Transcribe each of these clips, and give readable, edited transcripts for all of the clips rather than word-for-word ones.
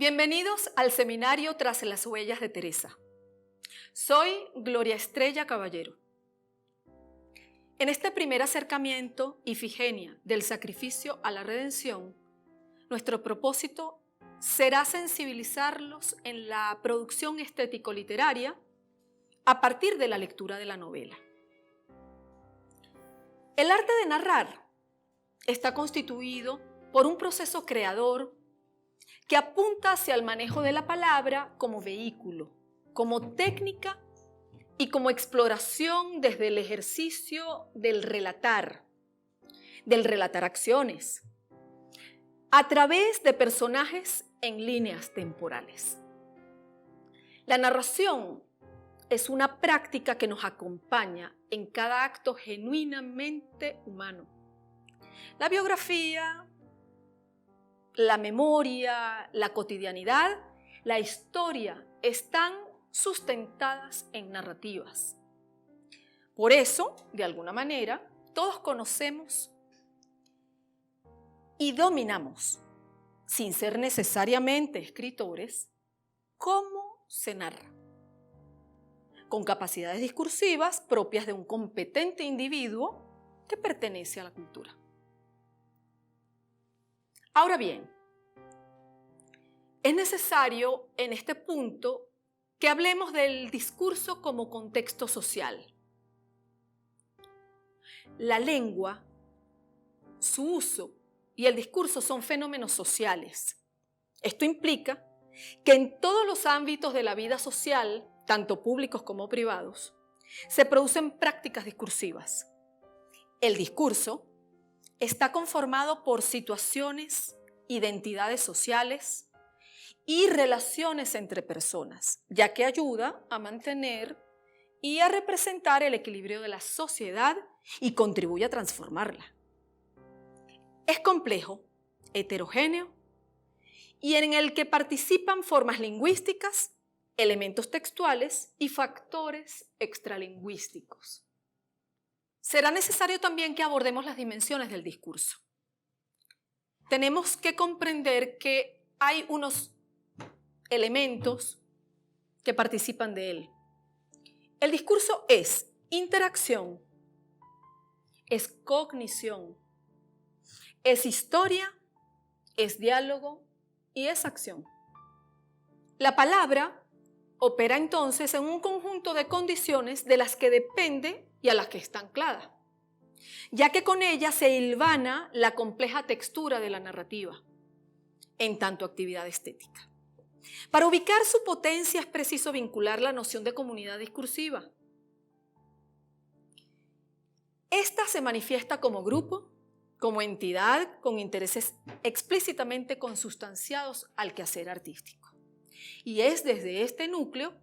Bienvenidos al seminario Tras las huellas de Teresa. Soy Gloria Estrella Caballero. En este primer acercamiento, Ifigenia, del sacrificio a la redención, nuestro propósito será sensibilizarlos en la producción estético-literaria a partir de la lectura de la novela. El arte de narrar está constituido por un proceso creador que apunta hacia el manejo de la palabra como vehículo, como técnica y como exploración desde el ejercicio del relatar acciones, a través de personajes en líneas temporales. La narración es una práctica que nos acompaña en cada acto genuinamente humano. La biografía, la memoria, la cotidianidad, la historia están sustentadas en narrativas. Por eso, de alguna manera, todos conocemos y dominamos, sin ser necesariamente escritores, cómo se narra, con capacidades discursivas propias de un competente individuo que pertenece a la cultura. Ahora bien, es necesario en este punto que hablemos del discurso como contexto social. La lengua, su uso y el discurso son fenómenos sociales. Esto implica que en todos los ámbitos de la vida social, tanto públicos como privados, se producen prácticas discursivas. El discurso está conformado por situaciones, identidades sociales y relaciones entre personas, ya que ayuda a mantener y a representar el equilibrio de la sociedad y contribuye a transformarla. Es complejo, heterogéneo y en el que participan formas lingüísticas, elementos textuales y factores extralingüísticos. Será necesario también que abordemos las dimensiones del discurso. Tenemos que comprender que hay unos elementos que participan de él. El discurso es interacción, es cognición, es historia, es diálogo y es acción. La palabra opera entonces en un conjunto de condiciones de las que depende y a las que está anclada, ya que con ella se hilvana la compleja textura de la narrativa, en tanto actividad estética. Para ubicar su potencia es preciso vincular la noción de comunidad discursiva. Esta se manifiesta como grupo, como entidad con intereses explícitamente consustanciados al quehacer artístico. Y es desde este núcleo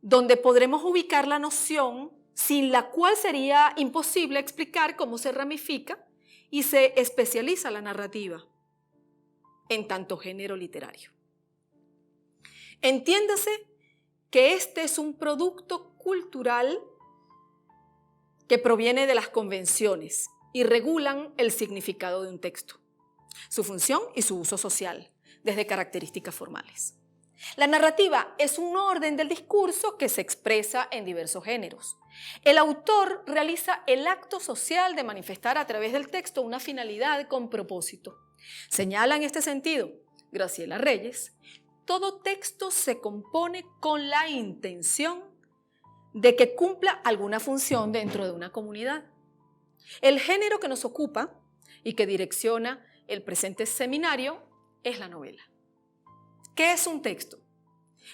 donde podremos ubicar la noción sin la cual sería imposible explicar cómo se ramifica y se especializa la narrativa en tanto género literario. Entiéndase que este es un producto cultural que proviene de las convenciones y regulan el significado de un texto, su función y su uso social, desde características formales. La narrativa es un orden del discurso que se expresa en diversos géneros. El autor realiza el acto social de manifestar a través del texto una finalidad con propósito. Señala en este sentido Graciela Reyes: todo texto se compone con la intención de que cumpla alguna función dentro de una comunidad. El género que nos ocupa y que direcciona el presente seminario es la novela. ¿Qué es un texto?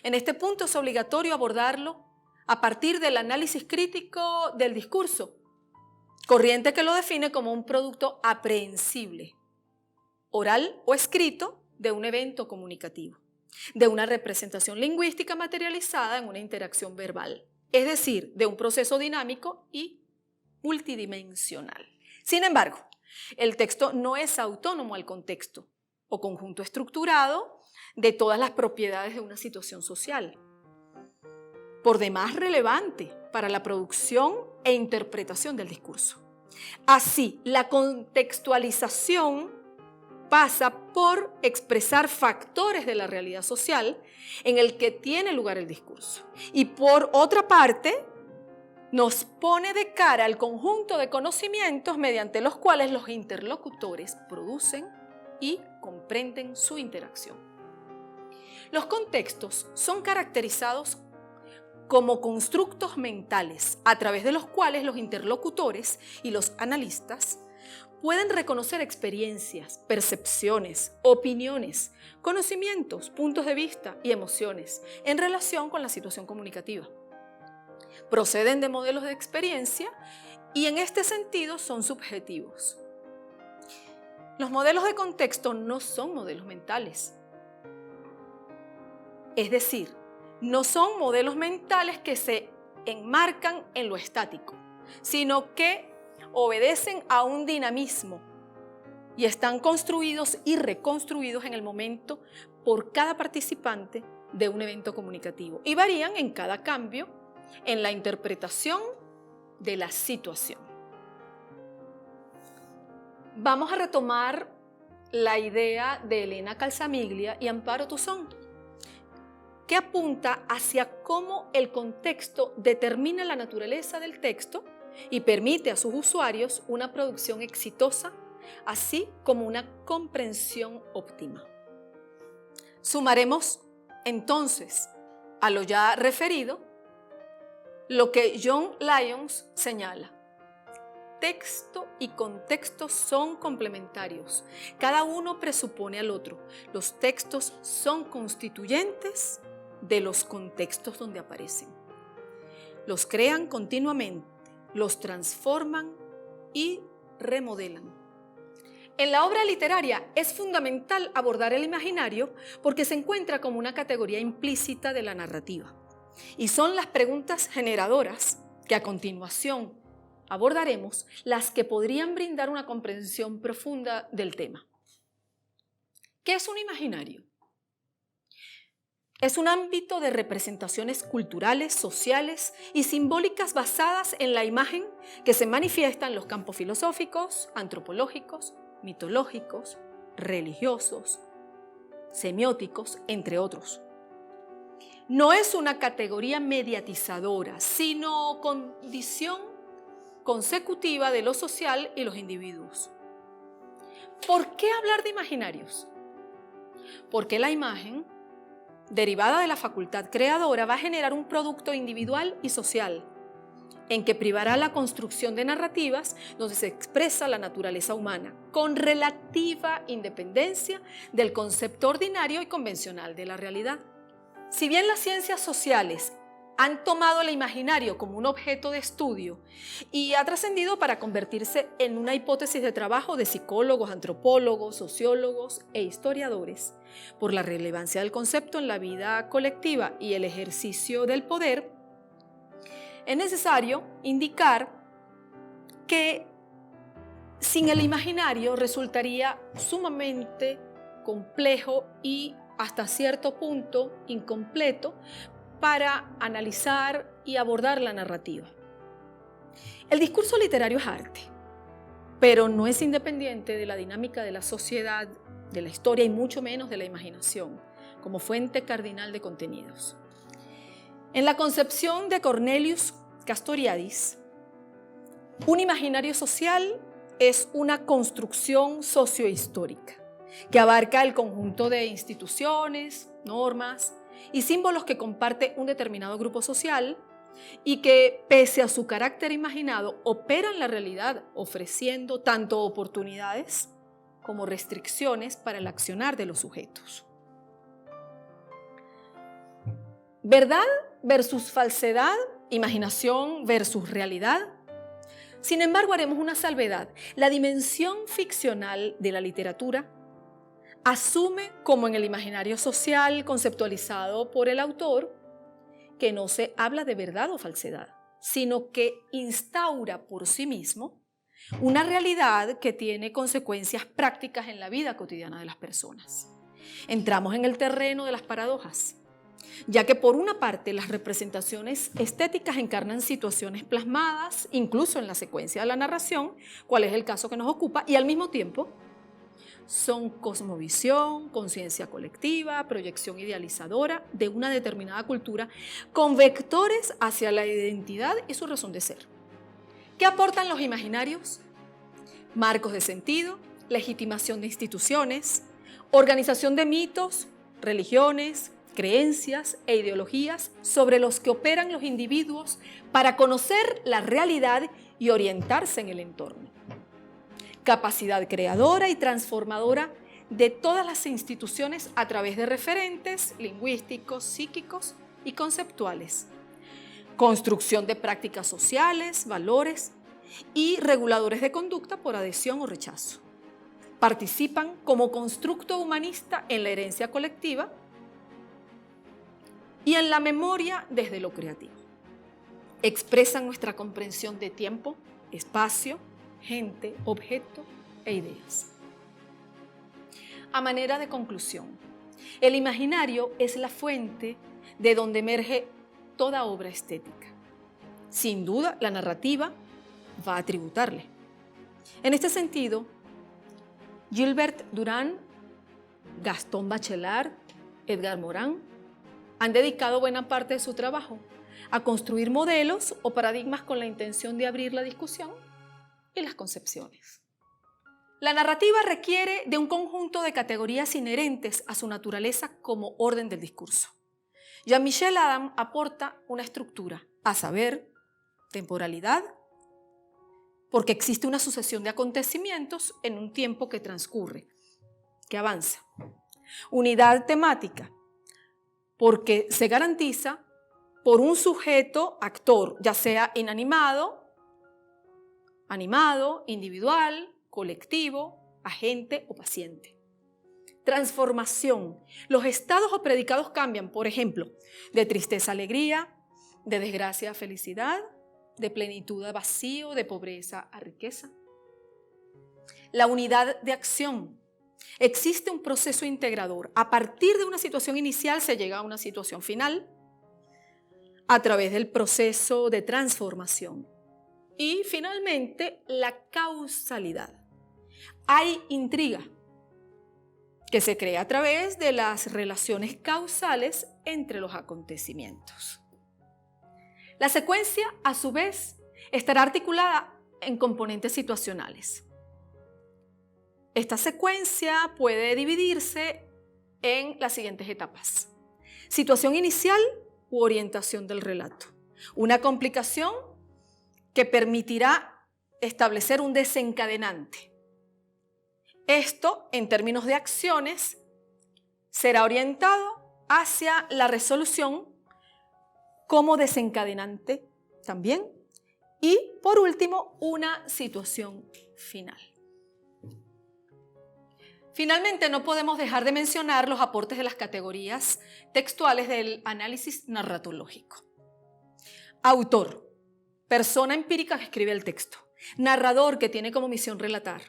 En este punto es obligatorio abordarlo a partir del análisis crítico del discurso, corriente que lo define como un producto aprehensible, oral o escrito, de un evento comunicativo, de una representación lingüística materializada en una interacción verbal, es decir, de un proceso dinámico y multidimensional. Sin embargo, el texto no es autónomo al contexto o conjunto estructurado de todas las propiedades de una situación social, por demás relevante para la producción e interpretación del discurso. Así, la contextualización pasa por expresar factores de la realidad social en el que tiene lugar el discurso. Y por otra parte, nos pone de cara al conjunto de conocimientos mediante los cuales los interlocutores producen y comprenden su interacción. Los contextos son caracterizados como constructos mentales a través de los cuales los interlocutores y los analistas pueden reconocer experiencias, percepciones, opiniones, conocimientos, puntos de vista y emociones en relación con la situación comunicativa. Proceden de modelos de experiencia y en este sentido son subjetivos. Los modelos de contexto no son modelos mentales. Es decir, no son modelos mentales que se enmarcan en lo estático, sino que obedecen a un dinamismo y están construidos y reconstruidos en el momento por cada participante de un evento comunicativo y varían en cada cambio en la interpretación de la situación. Vamos a retomar la idea de Elena Calzamiglia y Amparo Tuzón, que apunta hacia cómo el contexto determina la naturaleza del texto y permite a sus usuarios una producción exitosa, así como una comprensión óptima. Sumaremos entonces a lo ya referido lo que John Lyons señala. Texto y contexto son complementarios. Cada uno presupone al otro. Los textos son constituyentes de los contextos donde aparecen. Los crean continuamente, los transforman y remodelan. En la obra literaria es fundamental abordar el imaginario porque se encuentra como una categoría implícita de la narrativa. Y son las preguntas generadoras que a continuación abordaremos las que podrían brindar una comprensión profunda del tema. ¿Qué es un imaginario? Es un ámbito de representaciones culturales, sociales y simbólicas basadas en la imagen que se manifiesta en los campos filosóficos, antropológicos, mitológicos, religiosos, semióticos, entre otros. No es una categoría mediatizadora, sino condición consecutiva de lo social y los individuos. ¿Por qué hablar de imaginarios? Porque la imagen, derivada de la facultad creadora, va a generar un producto individual y social, en que privará la construcción de narrativas donde se expresa la naturaleza humana, con relativa independencia del concepto ordinario y convencional de la realidad. Si bien las ciencias sociales han tomado el imaginario como un objeto de estudio y ha trascendido para convertirse en una hipótesis de trabajo de psicólogos, antropólogos, sociólogos e historiadores, por la relevancia del concepto en la vida colectiva y el ejercicio del poder, es necesario indicar que sin el imaginario resultaría sumamente complejo y hasta cierto punto incompleto para analizar y abordar la narrativa. El discurso literario es arte, pero no es independiente de la dinámica de la sociedad, de la historia y mucho menos de la imaginación, como fuente cardinal de contenidos. En la concepción de Cornelius Castoriadis, un imaginario social es una construcción sociohistórica que abarca el conjunto de instituciones, normas y símbolos que comparte un determinado grupo social y que, pese a su carácter imaginado, opera en la realidad ofreciendo tanto oportunidades como restricciones para el accionar de los sujetos. ¿Verdad versus falsedad? ¿Imaginación versus realidad? Sin embargo, haremos una salvedad. La dimensión ficcional de la literatura asume, como en el imaginario social conceptualizado por el autor, que no se habla de verdad o falsedad, sino que instaura por sí mismo una realidad que tiene consecuencias prácticas en la vida cotidiana de las personas. Entramos en el terreno de las paradojas, ya que por una parte las representaciones estéticas encarnan situaciones plasmadas, incluso en la secuencia de la narración, cuál es el caso que nos ocupa, y al mismo tiempo son cosmovisión, conciencia colectiva, proyección idealizadora de una determinada cultura con vectores hacia la identidad y su razón de ser. ¿Qué aportan los imaginarios? Marcos de sentido, legitimación de instituciones, organización de mitos, religiones, creencias e ideologías sobre los que operan los individuos para conocer la realidad y orientarse en el entorno. Capacidad creadora y transformadora de todas las instituciones a través de referentes lingüísticos, psíquicos y conceptuales. Construcción de prácticas sociales, valores y reguladores de conducta por adhesión o rechazo. Participan como constructo humanista en la herencia colectiva y en la memoria desde lo creativo. Expresan nuestra comprensión de tiempo, espacio, gente, objeto e ideas. A manera de conclusión, el imaginario es la fuente de donde emerge toda obra estética. Sin duda, la narrativa va a tributarle. En este sentido, Gilbert Durand, Gaston Bachelard, Edgar Morin han dedicado buena parte de su trabajo a construir modelos o paradigmas con la intención de abrir la discusión y las concepciones. La narrativa requiere de un conjunto de categorías inherentes a su naturaleza como orden del discurso. Jean-Michel Adam aporta una estructura, a saber, temporalidad, porque existe una sucesión de acontecimientos en un tiempo que transcurre, que avanza. Unidad temática, porque se garantiza por un sujeto actor, ya sea inanimado, animado, individual, colectivo, agente o paciente. Transformación. Los estados o predicados cambian, por ejemplo, de tristeza a alegría, de desgracia a felicidad, de plenitud a vacío, de pobreza a riqueza. La unidad de acción. Existe un proceso integrador. A partir de una situación inicial se llega a una situación final a través del proceso de transformación. Y finalmente, la causalidad. Hay intriga que se crea a través de las relaciones causales entre los acontecimientos. La secuencia, a su vez, estará articulada en componentes situacionales. Esta secuencia puede dividirse en las siguientes etapas. Situación inicial u orientación del relato. Una complicación que permitirá establecer un desencadenante. Esto, en términos de acciones, será orientado hacia la resolución como desencadenante también. Y, por último, una situación final. Finalmente, no podemos dejar de mencionar los aportes de las categorías textuales del análisis narratológico. Autor, persona empírica que escribe el texto. Narrador, que tiene como misión relatar.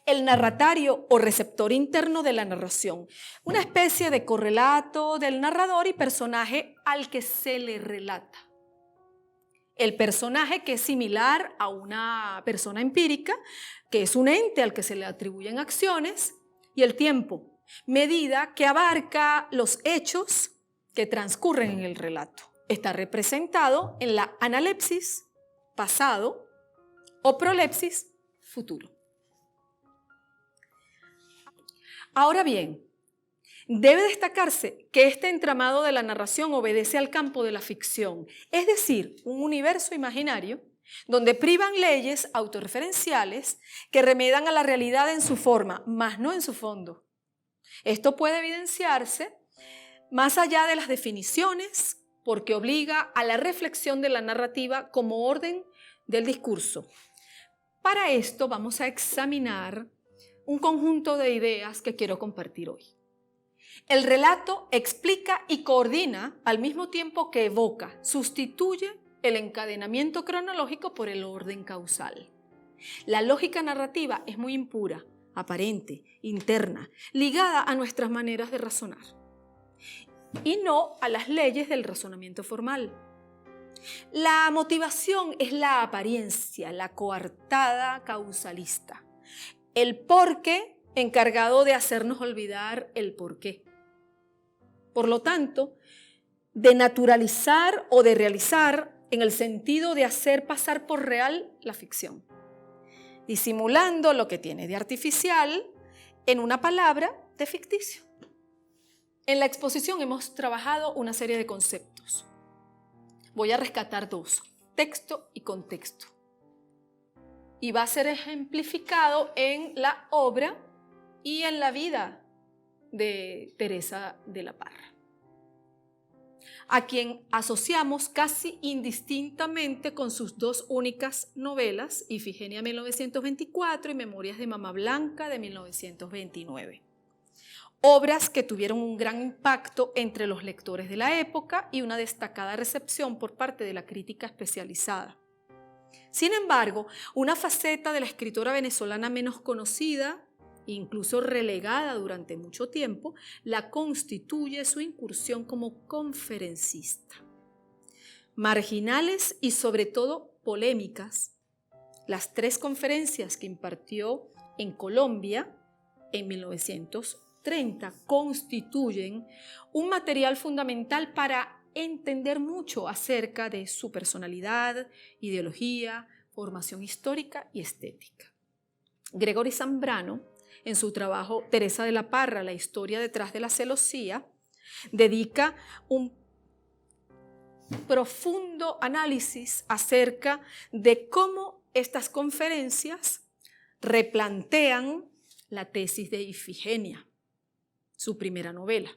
El narratario o receptor interno de la narración, una especie de correlato del narrador y personaje al que se le relata. El personaje, que es similar a una persona empírica, que es un ente al que se le atribuyen acciones, y el tiempo, medida que abarca los hechos que transcurren en el relato. Está representado en la analepsis, pasado, o prolepsis, futuro. Ahora bien, debe destacarse que este entramado de la narración obedece al campo de la ficción, es decir, un universo imaginario donde privan leyes autorreferenciales que remedan a la realidad en su forma, mas no en su fondo. Esto puede evidenciarse más allá de las definiciones, porque obliga a la reflexión de la narrativa como orden del discurso. Para esto vamos a examinar un conjunto de ideas que quiero compartir hoy. El relato explica y coordina al mismo tiempo que evoca, sustituye el encadenamiento cronológico por el orden causal. La lógica narrativa es muy impura, aparente, interna, ligada a nuestras maneras de razonar y no a las leyes del razonamiento formal. La motivación es la apariencia, la coartada causalista. El porqué encargado de hacernos olvidar el porqué. Por lo tanto, de naturalizar o de realizar en el sentido de hacer pasar por real la ficción, disimulando lo que tiene de artificial en una palabra de ficticio. En la exposición hemos trabajado una serie de conceptos. Voy a rescatar dos: texto y contexto. Y va a ser ejemplificado en la obra y en la vida de Teresa de la Parra, a quien asociamos casi indistintamente con sus dos únicas novelas, Ifigenia 1924 y Memorias de Mamá Blanca de 1929. Obras que tuvieron un gran impacto entre los lectores de la época y una destacada recepción por parte de la crítica especializada. Sin embargo, una faceta de la escritora venezolana menos conocida, incluso relegada durante mucho tiempo, la constituye su incursión como conferencista. Marginales y sobre todo polémicas, las 3 conferencias que impartió en Colombia en 1930 constituyen un material fundamental para entender mucho acerca de su personalidad, ideología, formación histórica y estética. Gregory Zambrano, en su trabajo Teresa de la Parra, la historia detrás de la celosía, dedica un profundo análisis acerca de cómo estas conferencias replantean la tesis de Ifigenia, su primera novela.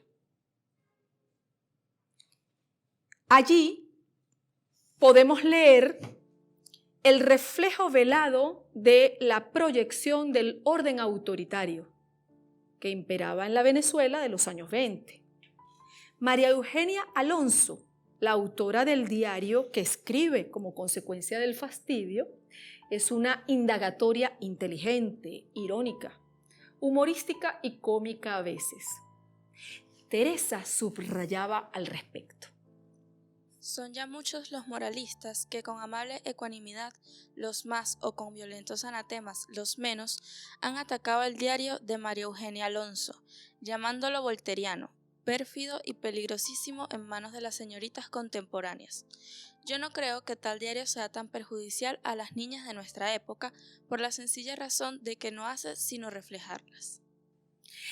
Allí podemos leer el reflejo velado de la proyección del orden autoritario que imperaba en la Venezuela de los años 20. María Eugenia Alonso, la autora del diario que escribe como consecuencia del fastidio, es una indagatoria inteligente, irónica, humorística y cómica a veces. Teresa subrayaba al respecto: son ya muchos los moralistas que con amable ecuanimidad, los más, o con violentos anatemas, los menos, han atacado el diario de María Eugenia Alonso, llamándolo volteriano, pérfido y peligrosísimo en manos de las señoritas contemporáneas. Yo no creo que tal diario sea tan perjudicial a las niñas de nuestra época por la sencilla razón de que no hace sino reflejarlas.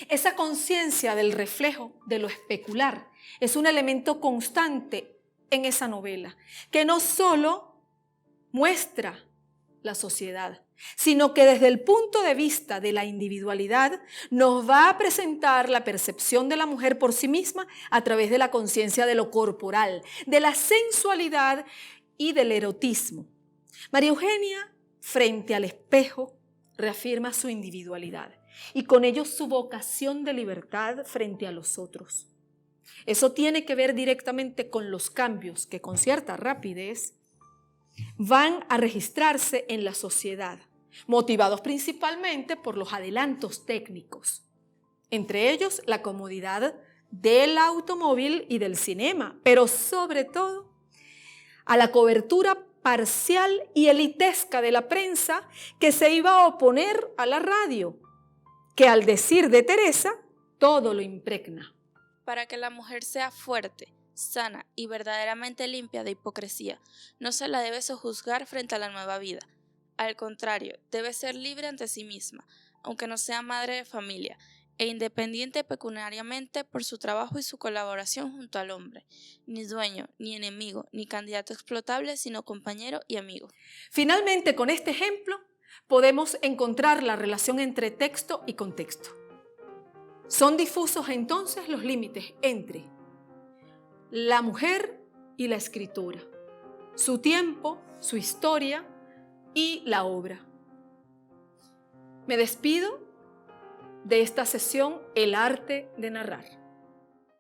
Esa conciencia del reflejo de lo especular es un elemento constante en esa novela, que no solo muestra la sociedad, sino que desde el punto de vista de la individualidad nos va a presentar la percepción de la mujer por sí misma a través de la conciencia de lo corporal, de la sensualidad y del erotismo. María Eugenia, frente al espejo, reafirma su individualidad y con ello su vocación de libertad frente a los otros. Eso tiene que ver directamente con los cambios que con cierta rapidez van a registrarse en la sociedad, motivados principalmente por los adelantos técnicos, entre ellos la comodidad del automóvil y del cinema, pero sobre todo a la cobertura parcial y elitesca de la prensa que se iba a oponer a la radio, que al decir de Teresa, todo lo impregna. Para que la mujer sea fuerte, sana y verdaderamente limpia de hipocresía, no se la debe sojuzgar frente a la nueva vida. Al contrario, debe ser libre ante sí misma, aunque no sea madre de familia, e independiente pecuniariamente por su trabajo y su colaboración junto al hombre, ni dueño, ni enemigo, ni candidato explotable, sino compañero y amigo. Finalmente, con este ejemplo, podemos encontrar la relación entre texto y contexto. Son difusos entonces los límites entre la mujer y la escritura, su tiempo, su historia y la obra. Me despido de esta sesión, El arte de narrar.